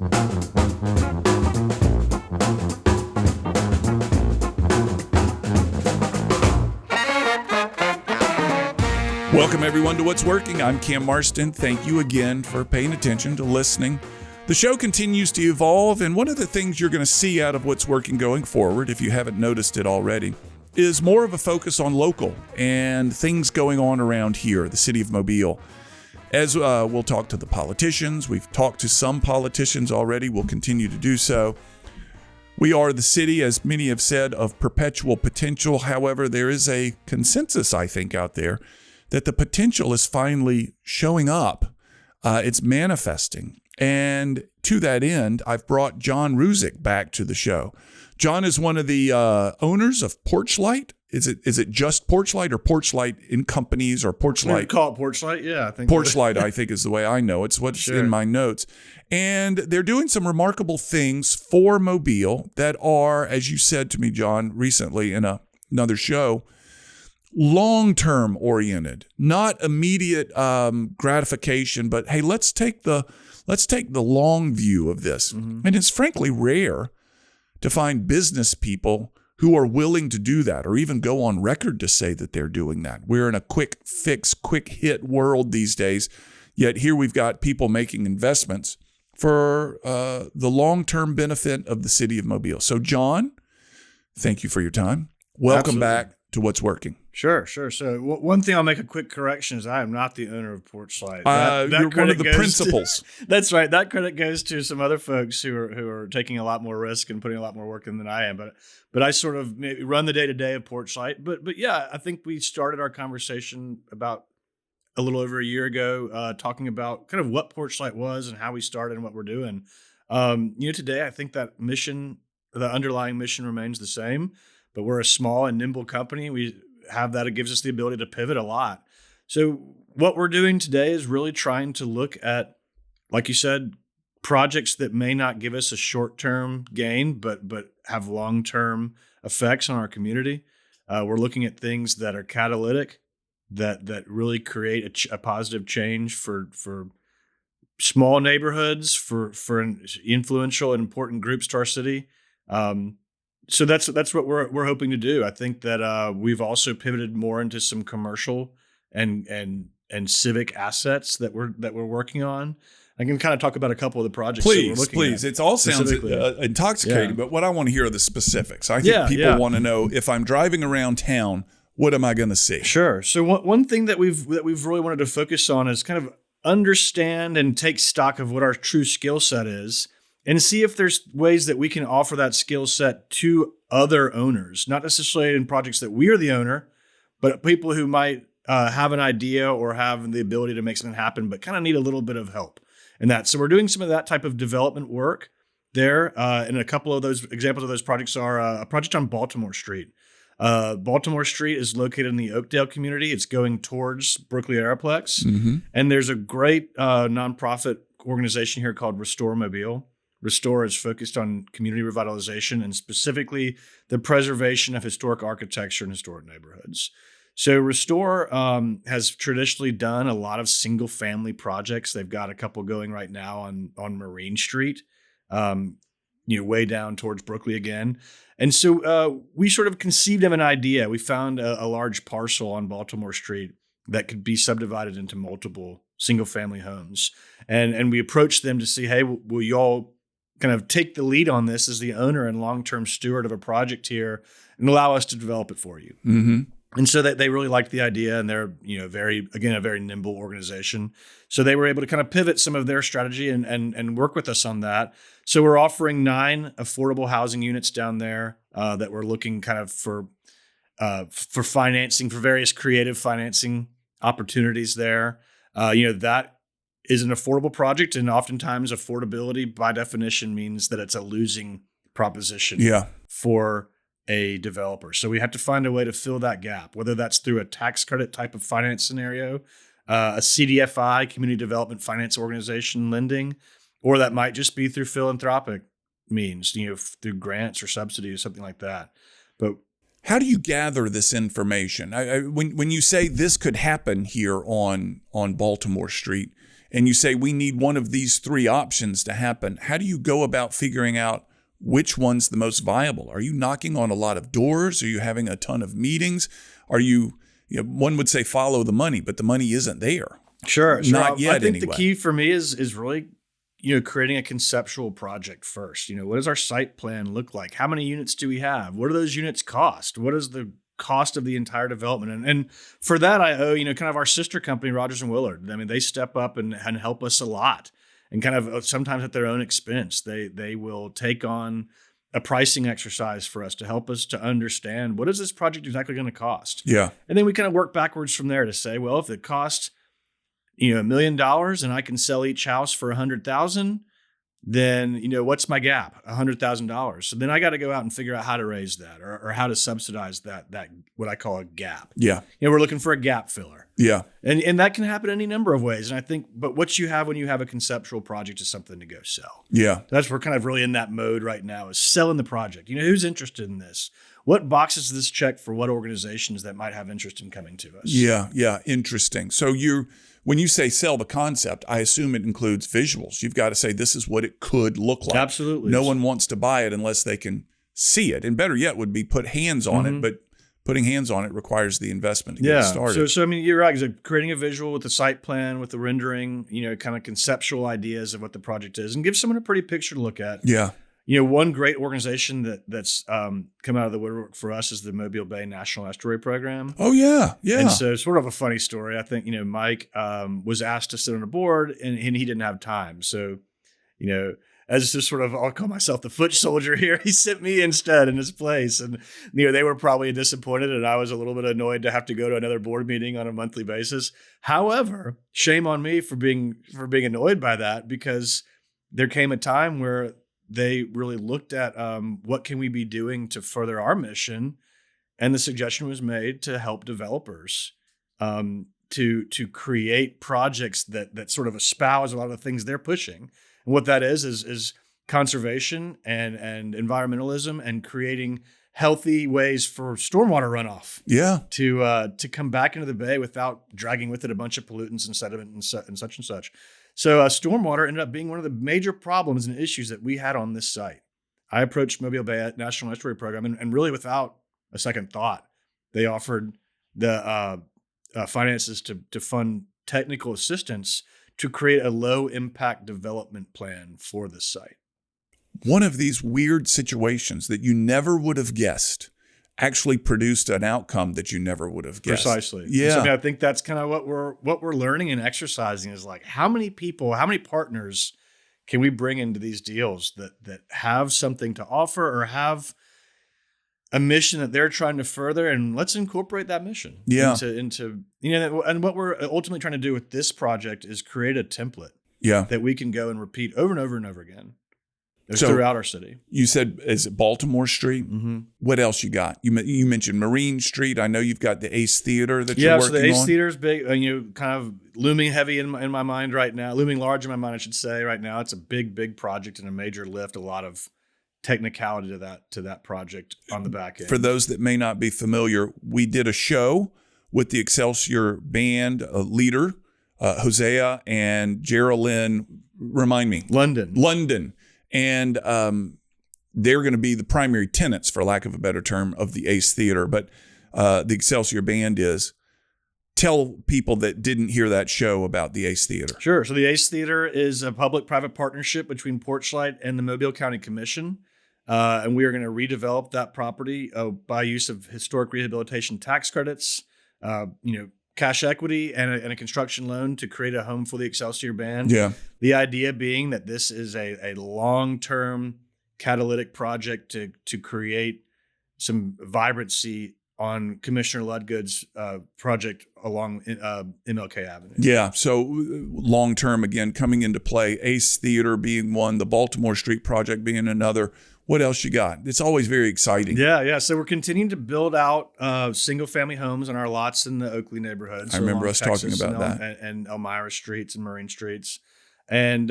Welcome, everyone, to What's Working. I'm Cam Marston. Thank you again for paying attention, to listening. The show continues to evolve, and one of the things you're going to see out of What's Working going forward, if you haven't noticed it already, is more of a focus on local and things going on around here, the city of Mobile. As we'll talk to the politicians, we've talked to some politicians already, we'll continue to do so. We are the city, as many have said, of perpetual potential. However, there is a consensus, I think, out there that the potential is finally showing up. It's manifesting. And to that end, I've brought John Ruzic back to the show. John is one of the owners of Porchlight. Is it just Porchlight or Porchlight in companies or Porchlight? We call it Porchlight, yeah. I think Porchlight, I think, is the way I know. It's what's in my notes. And they're doing some remarkable things for Mobile that are, as you said to me, John, recently in another show, long-term oriented, not immediate gratification, but hey, let's take the long view of this. Mm-hmm. And it's frankly rare to find business people who are willing to do that or even go on record to say that they're doing that. We're in a quick fix, quick hit world these days, yet here we've got people making investments for the long-term benefit of the city of Mobile. So John, thank you for your time. Welcome Absolutely. Back to What's Working. Sure. So one thing I'll make a quick correction is I am not the owner of Porchlight. You're one of the principals. That's right. That credit goes to some other folks who are taking a lot more risk and putting a lot more work in than I am. But I sort of maybe run the day-to-day of Porchlight. But yeah, I think we started our conversation about a little over a year ago, talking about kind of what Porchlight was and how we started and what we're doing. Today I think that mission, the underlying mission, remains the same. But we're a small and nimble company. We have that. It gives us the ability to pivot a lot. So what we're doing today is really trying to look at, like you said, projects that may not give us a short-term gain, but have long-term effects on our community. We're looking at things that are catalytic, that really create a positive change for small neighborhoods, for influential and important groups to our city. So that's what we're hoping to do. I think that we've also pivoted more into some commercial and civic assets that we're working on. I can kind of talk about a couple of the projects. Please. It all sounds intoxicating, but what I want to hear are the specifics. I think people want to know, if I'm driving around town, what am I going to see? Sure. So one thing that we've really wanted to focus on is kind of understand and take stock of what our true skill set is, and see if there's ways that we can offer that skill set to other owners, not necessarily in projects that we are the owner, but people who might have an idea or have the ability to make something happen, but kind of need a little bit of help in that. So we're doing some of that type of development work there. And a couple of those examples of those projects are a project on Baltimore Street. Baltimore Street is located in the Oakdale community. It's going towards Berkeley Aeroplex. Mm-hmm. And there's a great nonprofit organization here called Restore Mobile. Restore is focused on community revitalization and specifically the preservation of historic architecture and historic neighborhoods. So Restore has traditionally done a lot of single family projects. They've got a couple going right now on Marine Street, way down towards Berkeley again. And so we sort of conceived of an idea. We found a large parcel on Baltimore Street that could be subdivided into multiple single family homes. And we approached them to see, hey, will y'all kind of take the lead on this as the owner and long-term steward of a project here and allow us to develop it for you. Mm-hmm. And so they really liked the idea, and they're, a very nimble organization. So they were able to kind of pivot some of their strategy and work with us on that. So we're offering 9 affordable housing units down there that we're looking kind of for financing, for various creative financing opportunities there. That is an affordable project, and oftentimes affordability by definition means that it's a losing proposition for a developer. So we have to find a way to fill that gap, whether that's through a tax credit type of finance scenario, a CDFI, Community Development Finance Organization lending, or that might just be through philanthropic means, through grants or subsidies, something like that. But how do you gather this information? When you say this could happen here on Baltimore Street, and you say we need one of these three options to happen, how do you go about figuring out which one's the most viable? Are you knocking on a lot of doors? Are you having a ton of meetings? Are you one would say follow the money, but the money isn't there. Sure. Not yet, I think anyway. the key for me is really, creating a conceptual project first. What does our site plan look like? How many units do we have? What do those units cost? What is the cost of the entire development? And for that, I owe, kind of our sister company, Rogers and Willard. I mean, they step up and help us a lot, and kind of sometimes at their own expense. They will take on a pricing exercise for us to help us to understand what is this project exactly going to cost. Yeah. And then we kind of work backwards from there to say, well, if it costs $1 million and I can sell each house for $100,000, then, what's my gap? $100,000. So then I got to go out and figure out how to raise that or how to subsidize that what I call a gap. Yeah. We're looking for a gap filler. Yeah. And that can happen any number of ways. And I think, but what you have when you have a conceptual project is something to go sell. Yeah. We're kind of really in that mode right now, is selling the project. Who's interested in this? What boxes does this check for what organizations that might have interest in coming to us? Yeah. Yeah. Interesting. So when you say sell the concept, I assume it includes visuals. You've got to say this is what it could look like. Absolutely. No one wants to buy it unless they can see it. And better yet would be put hands on it, but putting hands on it requires the investment to get it started. So I mean, you're right. So creating a visual with the site plan, with the rendering, kind of conceptual ideas of what the project is, and give someone a pretty picture to look at. Yeah. One great organization that's come out of the woodwork for us is the Mobile Bay National Estuary Program. Oh, yeah. Yeah. And so sort of a funny story. I think, Mike was asked to sit on a board and he didn't have time. So, as just sort of, I'll call myself the foot soldier here, he sent me instead in his place. And, they were probably disappointed and I was a little bit annoyed to have to go to another board meeting on a monthly basis. However, shame on me for being annoyed by that, because there came a time where they really looked at what can we be doing to further our mission, and the suggestion was made to help developers to create projects that sort of espouse a lot of the things they're pushing. And what that is conservation and environmentalism, and creating healthy ways for stormwater runoff. Yeah. To come back into the bay without dragging with it a bunch of pollutants and sediment and such and such. So stormwater ended up being one of the major problems and issues that we had on this site. I approached Mobile Bay National Estuary Program, and really without a second thought, they offered the finances to fund technical assistance to create a low impact development plan for this site. One of these weird situations that you never would have guessed actually produced an outcome that you never would have guessed. Precisely. Yeah. So, I think that's kind of what we're learning and exercising, is like, how many partners can we bring into these deals that have something to offer or have a mission that they're trying to further, and let's incorporate that mission into and what we're ultimately trying to do with this project is create a template that we can go and repeat over and over and over again. Throughout our city. You said, is it Baltimore Street? Mm-hmm. What else you got? You mentioned Marine Street. I know you've got the Ace Theater that you're working on. Yeah, so the Ace Theater is big, kind of looming heavy in my mind right now, looming large in my mind, I should say, right now. It's a big project and a major lift, a lot of technicality to that project on the back end. For those that may not be familiar, we did a show with the Excelsior Band leader, Hosea and Geraldine, remind me. London. And they're going to be the primary tenants, for lack of a better term, of the Ace Theater. But the Excelsior Band is. Tell people that didn't hear that show about the Ace Theater. Sure. So the Ace Theater is a public-private partnership between Porchlight and the Mobile County Commission. And we are going to redevelop that property by use of historic rehabilitation tax credits, cash equity, and a construction loan to create a home for the Excelsior Band. Yeah. The idea being that this is a long-term catalytic project to create some vibrancy on Commissioner Ludgood's project along MLK Avenue. Yeah, so long-term, again, coming into play, Ace Theater being one, the Baltimore Street project being another. What else you got? It's always very exciting. Yeah. So we're continuing to build out single-family homes on our lots in the Oakley neighborhood. So I remember us Texas talking about that. And Elmira Streets and Marine Streets. And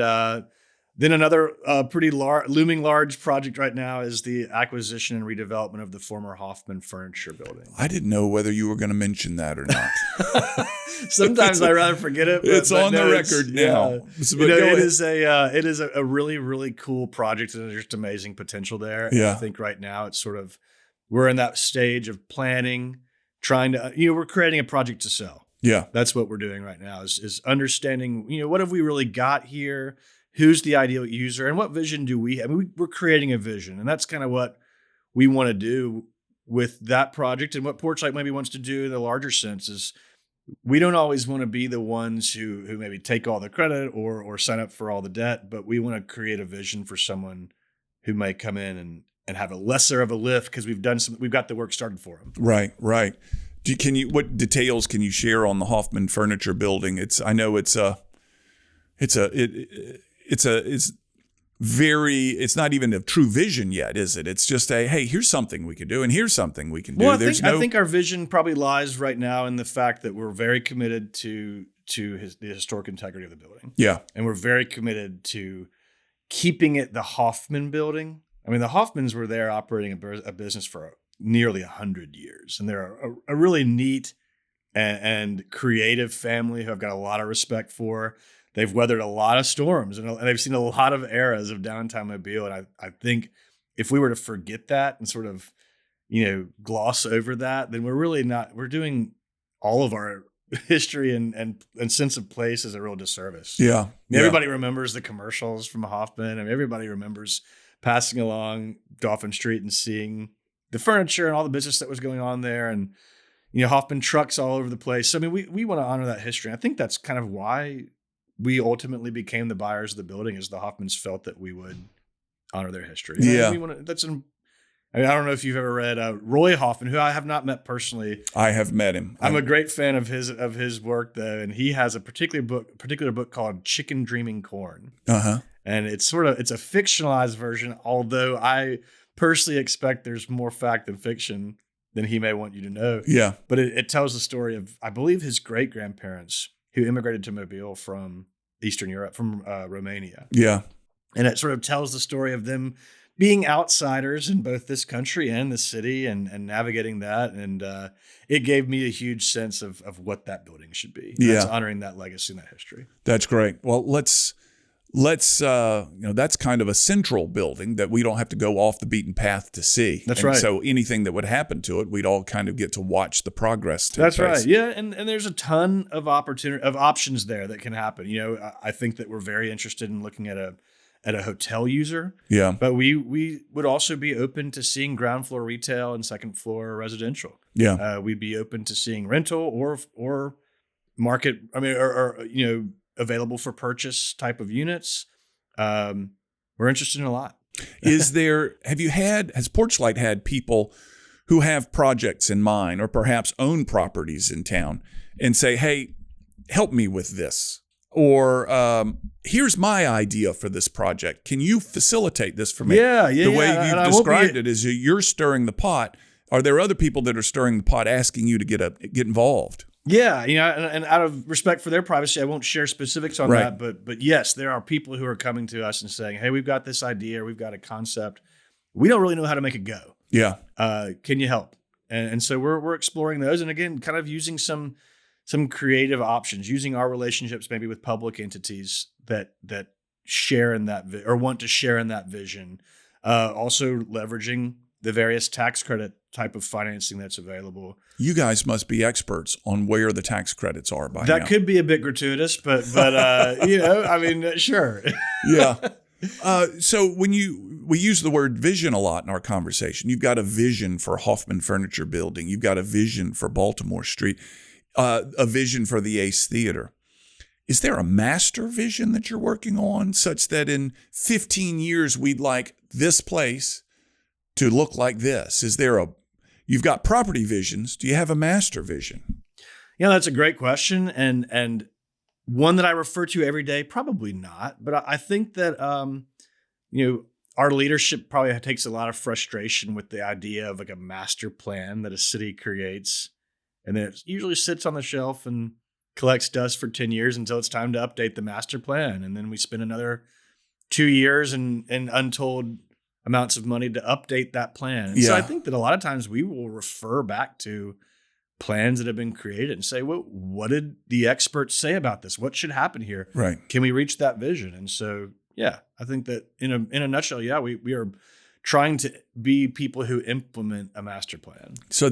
Then another pretty looming large project right now is the acquisition and redevelopment of the former Hoffman Furniture Building. I didn't know whether you were going to mention that or not. Sometimes I rather forget it. It's on the record now. Yeah. It is a really, really cool project, and there's just amazing potential there. Yeah. And I think right now it's sort of, we're in that stage of planning, trying to, we're creating a project to sell. Yeah. That's what we're doing right now is understanding, what have we really got here? Who's the ideal user, and what vision do we have? I mean, we're creating a vision, and that's kind of what we want to do with that project. And what Porchlight maybe wants to do in a larger sense is we don't always want to be the ones who maybe take all the credit or sign up for all the debt, but we want to create a vision for someone who may come in and have a lesser of a lift because we've got the work started for them. Right. What details can you share on the Hoffman Furniture Building? It's not even a true vision yet, is it? It's just hey, here's something we can do, and here's something we can do. Well, I think our vision probably lies right now in the fact that we're very committed to the historic integrity of the building. Yeah. And we're very committed to keeping it the Hoffman Building. I mean, the Hoffmans were there operating a business for nearly 100 years, and they're a really neat and creative family who I've got a lot of respect for. They've weathered a lot of storms, and they've seen a lot of eras of downtown Mobile. And I think if we were to forget that and sort of, gloss over that, then we're really not. We're doing all of our history and sense of place as a real disservice. Yeah. Everybody remembers the commercials from Hoffman, and everybody remembers passing along Dauphin Street and seeing the furniture and all the business that was going on there, and Hoffman trucks all over the place. So I mean, we want to honor that history. I think that's kind of why we ultimately became the buyers of the building, is the Hoffmans felt that we would honor their history. Yeah. I don't know if you've ever read Roy Hoffman, who I have not met personally. I have met him. I'm a great fan of his work though. And he has a particular book called Chicken Dreaming Corn. Uh-huh. And it's a fictionalized version, although I personally expect there's more fact than fiction than he may want you to know. Yeah. But it tells the story of, I believe, his great-grandparents who immigrated to Mobile from Eastern Europe, from Romania. Yeah. And it sort of tells the story of them being outsiders in both this country and the city and navigating that. And it gave me a huge sense of what that building should be. Yeah. That's honoring that legacy and that history. That's great. Well, let's that's kind of a central building that we don't have to go off the beaten path to see. That's and right. So anything that would happen to it, we'd all kind of get to watch the progress take That's place. right. Yeah. And there's a ton of options there that can happen. I think that we're very interested in looking at a hotel user. Yeah. But we would also be open to seeing ground floor retail and second floor residential. Yeah. We'd be open to seeing rental or market. I mean, or available for purchase type of units. We're interested in a lot. Has Porchlight had people who have projects in mind or perhaps own properties in town and say, hey, help me with this? Or here's my idea for this project. Can you facilitate this for me? Yeah. The way you've described it is you're stirring the pot. Are there other people that are stirring the pot asking you to get involved? Yeah, and out of respect for their privacy, I won't share specifics on that. But yes, there are people who are coming to us and saying, "Hey, we've got this idea, we've got a concept, we don't really know how to make it go. Yeah, can you help?" And so we're exploring those, and again, kind of using some creative options, using our relationships maybe with public entities that share in that or want to share in that vision. Also leveraging the various tax credit type of financing that's available. You guys must be experts on where the tax credits are by now. That could be a bit gratuitous, but I mean, sure. Yeah. So when we use the word vision a lot in our conversation, you've got a vision for Hoffman Furniture Building. You've got a vision for Baltimore Street, a vision for the Ace Theater. Is there a master vision that you're working on such that in 15 years, we'd like this place to look like this? You've got property visions. Do you have a master vision? Yeah, that's a great question. And one that I refer to every day, probably not. But I think that, our leadership probably takes a lot of frustration with the idea of like a master plan that a city creates. And then it usually sits on the shelf and collects dust for 10 years until it's time to update the master plan. And then we spend another 2 years and untold amounts of money to update that plan. And so I think that a lot of times we will refer back to plans that have been created and say, well, what did the experts say about this? What should happen here? Right. Can we reach that vision? And so, I think that in a nutshell, we are trying to be people who implement a master plan. So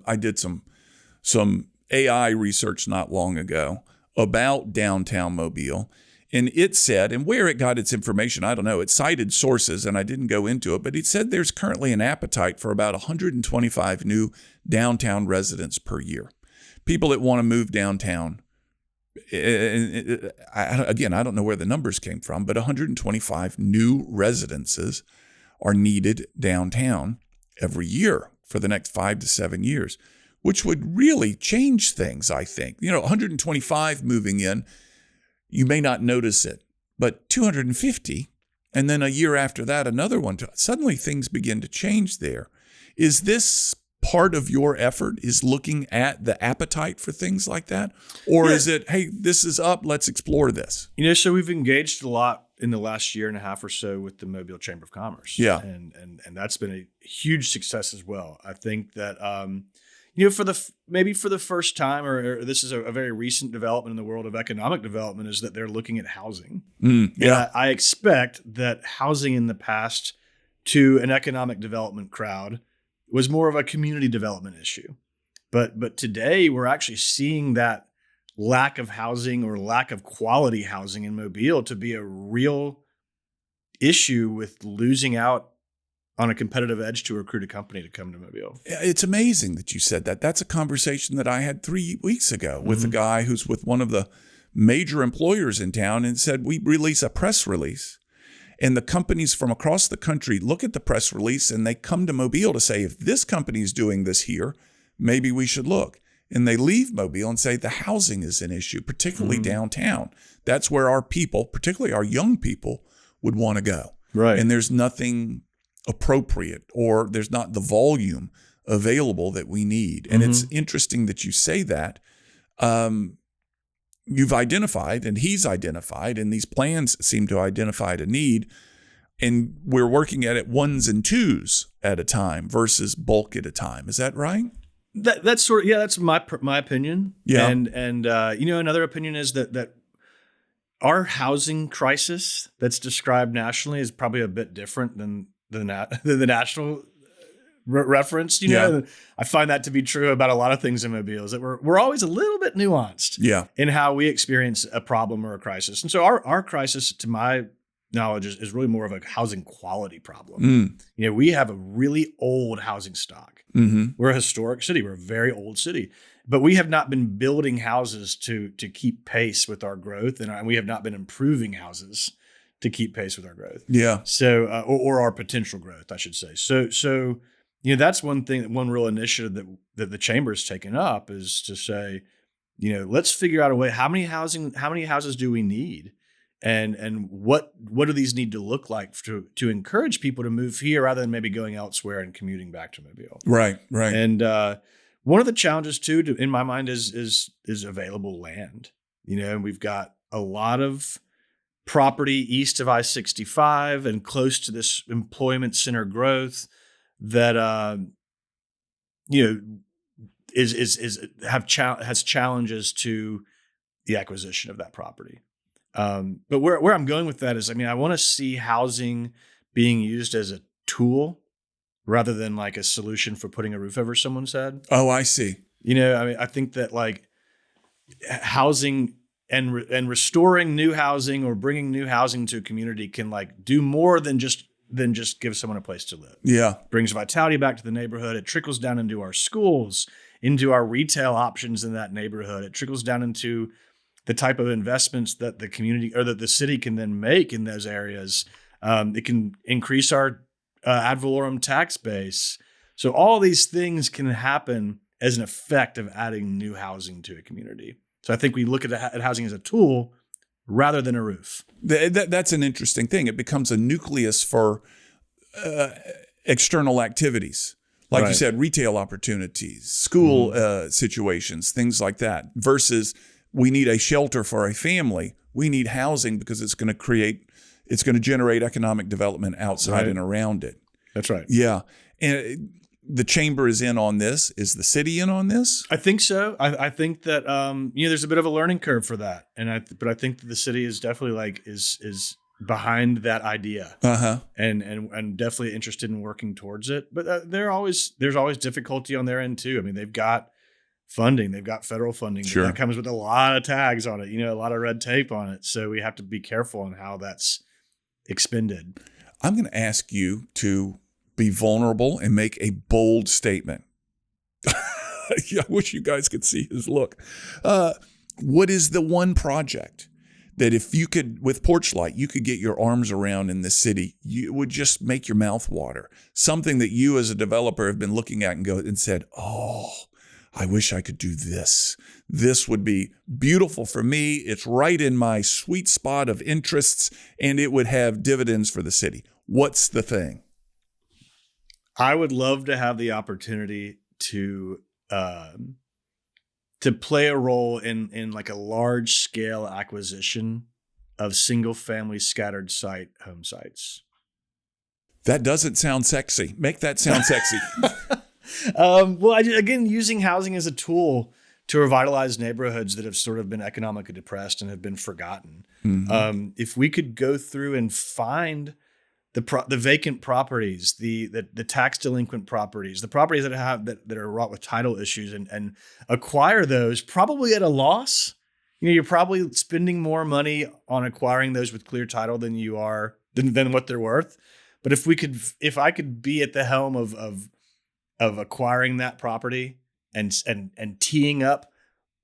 I did some AI research not long ago about downtown Mobile. And it said, and where it got its information, I don't know, it cited sources and I didn't go into it, but it said there's currently an appetite for about 125 new downtown residents per year. People that want to move downtown. Again, I don't know where the numbers came from, but 125 new residences are needed downtown every year for the next 5 to 7 years, which would really change things, I think. 125 moving in, you may not notice it, but 250, and then a year after that, another one. Suddenly things begin to change there. Is this part of your effort, is looking at the appetite for things like that? Or is it, hey, this is up, let's explore this? So we've engaged a lot in the last year and a half or so with the Mobile Chamber of Commerce. Yeah. And that's been a huge success as well. I think that, for the first time, or this is a very recent development in the world of economic development, is that they're looking at housing. Yeah. I expect that housing in the past to an economic development crowd was more of a community development issue. But today we're actually seeing that lack of housing or lack of quality housing in Mobile to be a real issue with losing out on a competitive edge to recruit a company to come to Mobile. It's amazing that you said that. That's a conversation that I had 3 weeks ago with a guy who's with one of the major employers in town, and said, we release a press release, and the companies from across the country look at the press release and they come to Mobile to say, if this company is doing this here, maybe we should look. And they leave Mobile and say the housing is an issue, particularly downtown. That's where our people, particularly our young people, would want to go. Right. And there's nothing appropriate, or there's not the volume available that we need. And it's interesting that you say that. You've identified, and he's identified, and these plans seem to identify a need, and we're working at it ones and twos at a time versus bulk at a time. Is that right? That's that's my opinion. Yeah. And another opinion is that our housing crisis that's described nationally is probably a bit different than the national reference. I find that to be true about a lot of things in Mobile, is that we're always a little bit nuanced in how we experience a problem or a crisis. And so our crisis, to my knowledge, is really more of a housing quality problem. We have a really old housing stock. We're a historic city. We're a very old city, but we have not been building houses to keep pace with our growth, and we have not been improving houses to keep pace with our growth. Yeah. So, or our potential growth, I should say. So that's one thing, one real initiative that the chamber's taken up, is to say, let's figure out a way. How many houses do we need? And what do these need to look like to encourage people to move here rather than maybe going elsewhere and commuting back to Mobile? Right. And one of the challenges too, in my mind, is available land. And we've got a lot of property east of I-65 and close to this employment center growth that has challenges to the acquisition of that property. But where I'm going with that is, I want to see housing being used as a tool rather than like a solution for putting a roof over someone's head. Oh, I see. I think that like housing and restoring new housing or bringing new housing to a community can like do more than just give someone a place to live. Yeah. Brings vitality back to the neighborhood. It trickles down into our schools, into our retail options in that neighborhood. It trickles down into the type of investments that the community or that the city can then make in those areas. It can increase our ad valorem tax base. So all these things can happen as an effect of adding new housing to a community. So I think we look at housing as a tool rather than a roof. That's an interesting thing. It becomes a nucleus for external activities. Like you said, retail opportunities, school situations, things like that, versus we need a shelter for a family. We need housing because it's going to create It's going to generate economic development outside and around it. That's right. Yeah. And the chamber is in on this. Is the city in on this? I think so. I think that there's a bit of a learning curve for that, but I think that the city is definitely is behind that idea, and definitely interested in working towards it. But there's always difficulty on their end too. I mean, they've got funding, they've got federal funding that comes with a lot of tags on it, a lot of red tape on it. So we have to be careful on how that's expended. I'm going to ask you to be vulnerable and make a bold statement. I wish you guys could see his look. What is the one project that if you could, with Porchlight, you could get your arms around in the city, you would just make your mouth water? Something that you as a developer have been looking at and said, oh, I wish I could do this. This would be beautiful for me. It's right in my sweet spot of interests, and it would have dividends for the city. What's the thing? I would love to have the opportunity to play a role in like a large scale acquisition of single family scattered site home sites. That doesn't sound sexy. Make that sound sexy. Again, using housing as a tool to revitalize neighborhoods that have sort of been economically depressed and have been forgotten. Mm-hmm. If we could go through and find the vacant properties, the tax delinquent properties, the properties that are wrought with title issues, and acquire those probably at a loss. You're probably spending more money on acquiring those with clear title than you are than what they're worth. But if I could be at the helm of acquiring that property and teeing up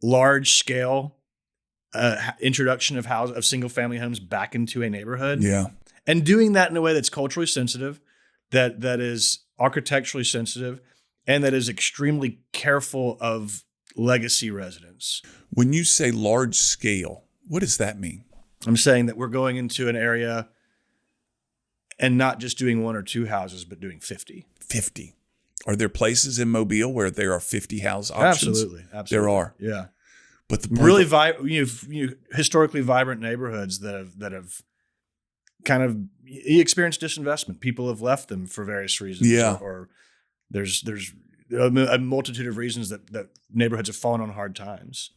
large scale introduction of single family homes back into a neighborhood. Yeah. And doing that in a way that's culturally sensitive, that is architecturally sensitive, and that is extremely careful of legacy residents. When you say large scale, what does that mean? I'm saying that we're going into an area and not just doing one or two houses, but doing 50. 50. Are there places in Mobile where there are 50 house options? Absolutely. There are. Yeah. But the really historically vibrant neighborhoods that have kind of experienced disinvestment. People have left them for various reasons. Yeah. Or there's a multitude of reasons that neighborhoods have fallen on hard times.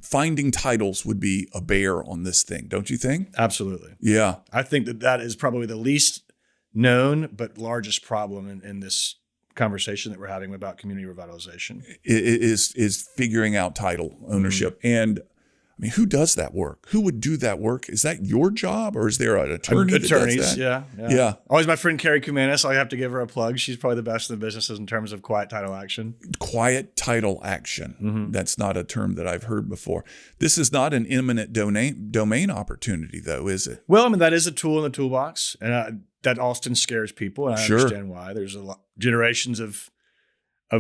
Finding titles would be a bear on this thing, don't you think? Absolutely. Yeah. I think that is probably the least known but largest problem in this conversation that we're having about community revitalization. Is figuring out title ownership. Mm-hmm. And I mean, who does that work? Who would do that work? Is that your job, or is there an attorney that does that? Yeah. Always my friend Carrie Kumanis. I have to give her a plug. She's probably the best in the business in terms of quiet title action. Quiet title action. Mm-hmm. That's not a term that I've heard before. This is not an imminent domain opportunity, though, is it? Well, I mean, that is a tool in the toolbox, and that often scares people, and I understand why. There's generations of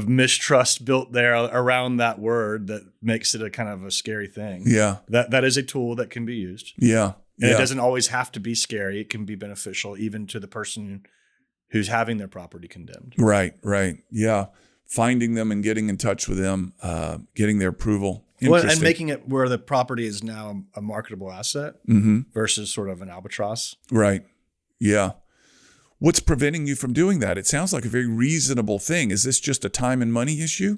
mistrust built there around that word that makes it a kind of a scary thing. Yeah. That is a tool that can be used. Yeah. And it doesn't always have to be scary. It can be beneficial even to the person who's having their property condemned. Right. Yeah. Finding them and getting in touch with them, getting their approval. Well, and making it where the property is now a marketable asset versus sort of an albatross. Right. Yeah. What's preventing you from doing that? It sounds like a very reasonable thing. Is this just a time and money issue?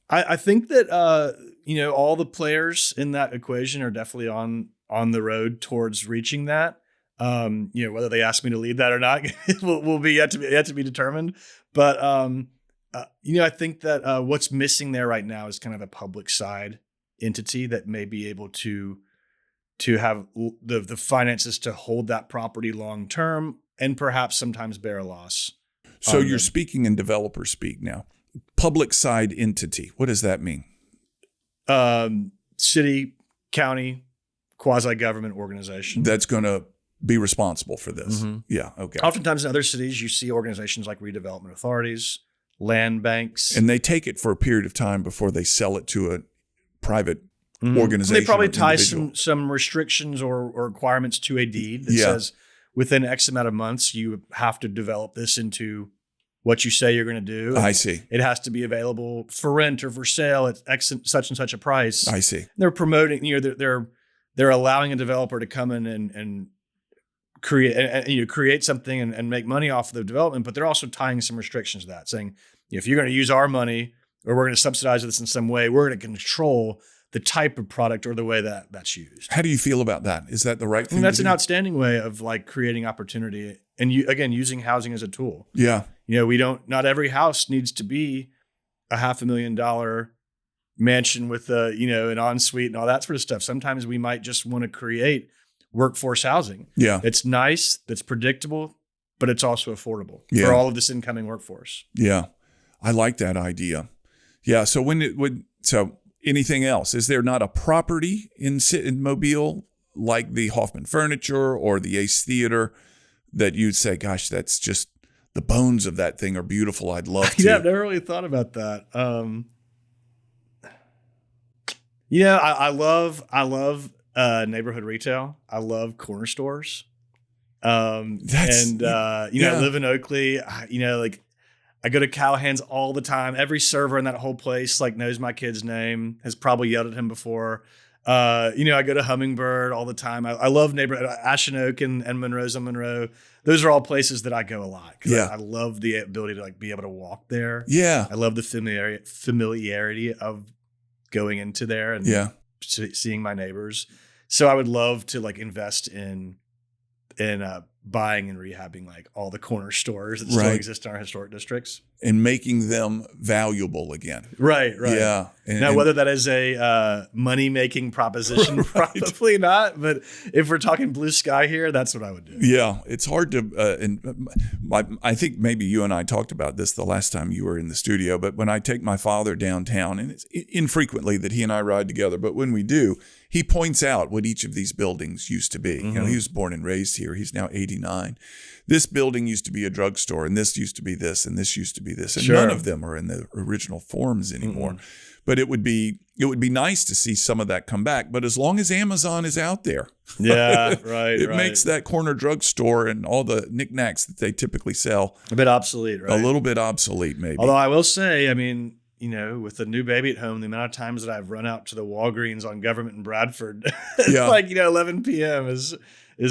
I think that all the players in that equation are definitely on the road towards reaching that. Whether they ask me to lead that or not will be yet to be determined. But I think that what's missing there right now is kind of a public side entity that may be able to have the finances to hold that property long term, and perhaps sometimes bear a loss. So you're speaking in developer speak now. Public side entity. What does that mean? City, county, quasi-government organization. That's going to be responsible for this. Mm-hmm. Yeah, okay. Oftentimes in other cities, you see organizations like redevelopment authorities, land banks. And they take it for a period of time before they sell it to a private organization. And they probably tie some restrictions or requirements to a deed that says, within X amount of months, you have to develop this into what you say you're going to do. I see. It has to be available for rent or for sale at X such and such a price. I see. They're promoting, they're allowing a developer to come in and create something and make money off of the development, but they're also tying some restrictions to that, saying, if you're going to use our money or we're going to subsidize this in some way, we're going to control the type of product or the way that that's used. How do you feel about that? Is that the right thing? That's an outstanding way of like creating opportunity and using housing as a tool. Yeah. Not every house needs to be a $500,000 mansion with an ensuite and all that sort of stuff. Sometimes we might just want to create workforce housing. Yeah. It's nice, that's predictable, but it's also affordable for all of this incoming workforce. Yeah. I like that idea. Yeah. So anything else? Is there not a property in Mobile like the Hoffman Furniture or the Ace Theater that you'd say, gosh, that's just the bones of that thing are beautiful. I'd love to. Yeah, I've never really thought about that. I love neighborhood retail. I love corner stores. I live in Oakley. I go to Callahan's all the time. Every server in that whole place knows my kid's name, has probably yelled at him before. I go to Hummingbird all the time. I love neighborhood Ashenoak and Monroe's on Monroe. Those are all places that I go a lot. I love the ability to be able to walk there. Yeah. I love the familiarity of going into there and seeing my neighbors. So I would love to invest in buying and rehabbing all the corner stores that still exist in our historic districts and making them valuable again. Right. Yeah. Now, whether that is a money-making proposition, probably not. But if we're talking blue sky here, that's what I would do. Yeah. It's hard to, I think maybe you and I talked about this the last time you were in the studio, but when I take my father downtown, and it's infrequently that he and I ride together, but when we do, he points out what each of these buildings used to be. Mm-hmm. He was born and raised here. He's now 89. This building used to be a drugstore, and this used to be this, and this used to be this. And none of them are in the original forms anymore. Mm-hmm. But it would be nice to see some of that come back. But as long as Amazon is out there, it makes that corner drugstore and all the knickknacks that they typically sell a bit obsolete, right? A little bit obsolete, maybe. Although I will say, with a new baby at home, the amount of times that I've run out to the Walgreens on Government in Bradford, 11 p.m. is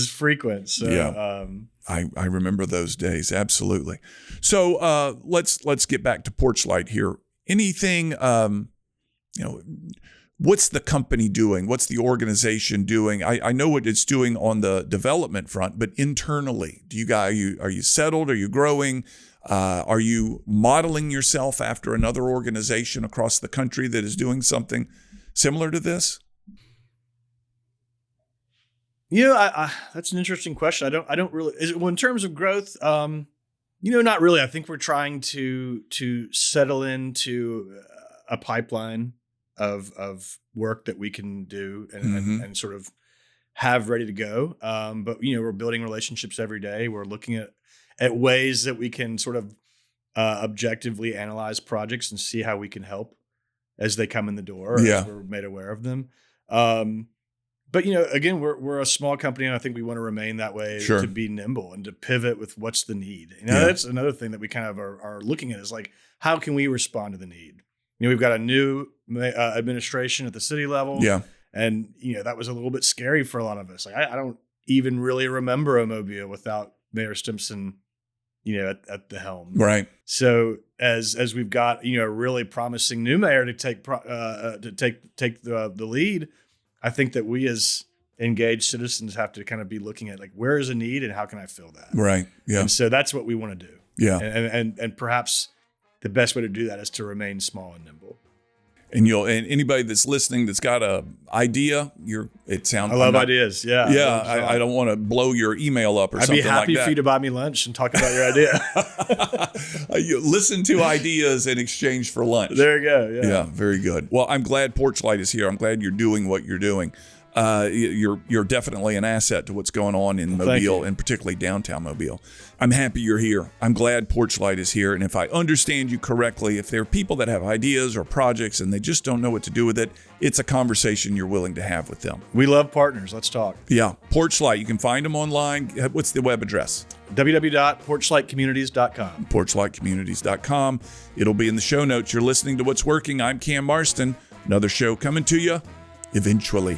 frequent. So I remember those days. Absolutely. So let's get back to Porchlight here. Anything, what's the company doing? What's the organization doing? I know what it's doing on the development front, but internally, are you settled? Are you growing? Are you modeling yourself after another organization across the country that is doing something similar to this? That's an interesting question. I don't really. In terms of growth, not really. I think we're trying to settle into a pipeline of work that we can do and sort of have ready to go. But we're building relationships every day. We're looking at ways that we can sort of objectively analyze projects and see how we can help as they come in the door, as we're made aware of them. But again, we're a small company, and I think we want to remain that way to be nimble and to pivot with what's the need. That's another thing that we kind of are looking at is how can we respond to the need? We've got a new administration at the city level, and that was a little bit scary for a lot of us. I don't even really remember a Mobile without Mayor Stimpson, at the helm. Right. So as we've got a really promising new mayor to take the lead, I think that we as engaged citizens have to kind of be looking at where is a need and how can I fill that? Right. Yeah. And so that's what we want to do. Yeah. And perhaps the best way to do that is to remain small and nimble. And anybody that's listening that's got a idea, I love ideas. Yeah. Yeah. I don't want to blow your email up or something like that. I'd be happy for you to buy me lunch and talk about your idea. You listen to ideas in exchange for lunch. There you go. Yeah. Very good. Well, I'm glad Porchlight is here. I'm glad you're doing what you're doing. You're definitely an asset to what's going on in Mobile, and particularly downtown Mobile. I'm happy you're here. I'm glad Porchlight is here. And if I understand you correctly, if there are people that have ideas or projects and they just don't know what to do with it, it's a conversation you're willing to have with them. We love partners. Let's talk. Yeah. Porchlight. You can find them online. What's the web address? www.porchlightcommunities.com. Porchlightcommunities.com. It'll be in the show notes. You're listening to What's Working. I'm Cam Marston. Another show coming to you eventually.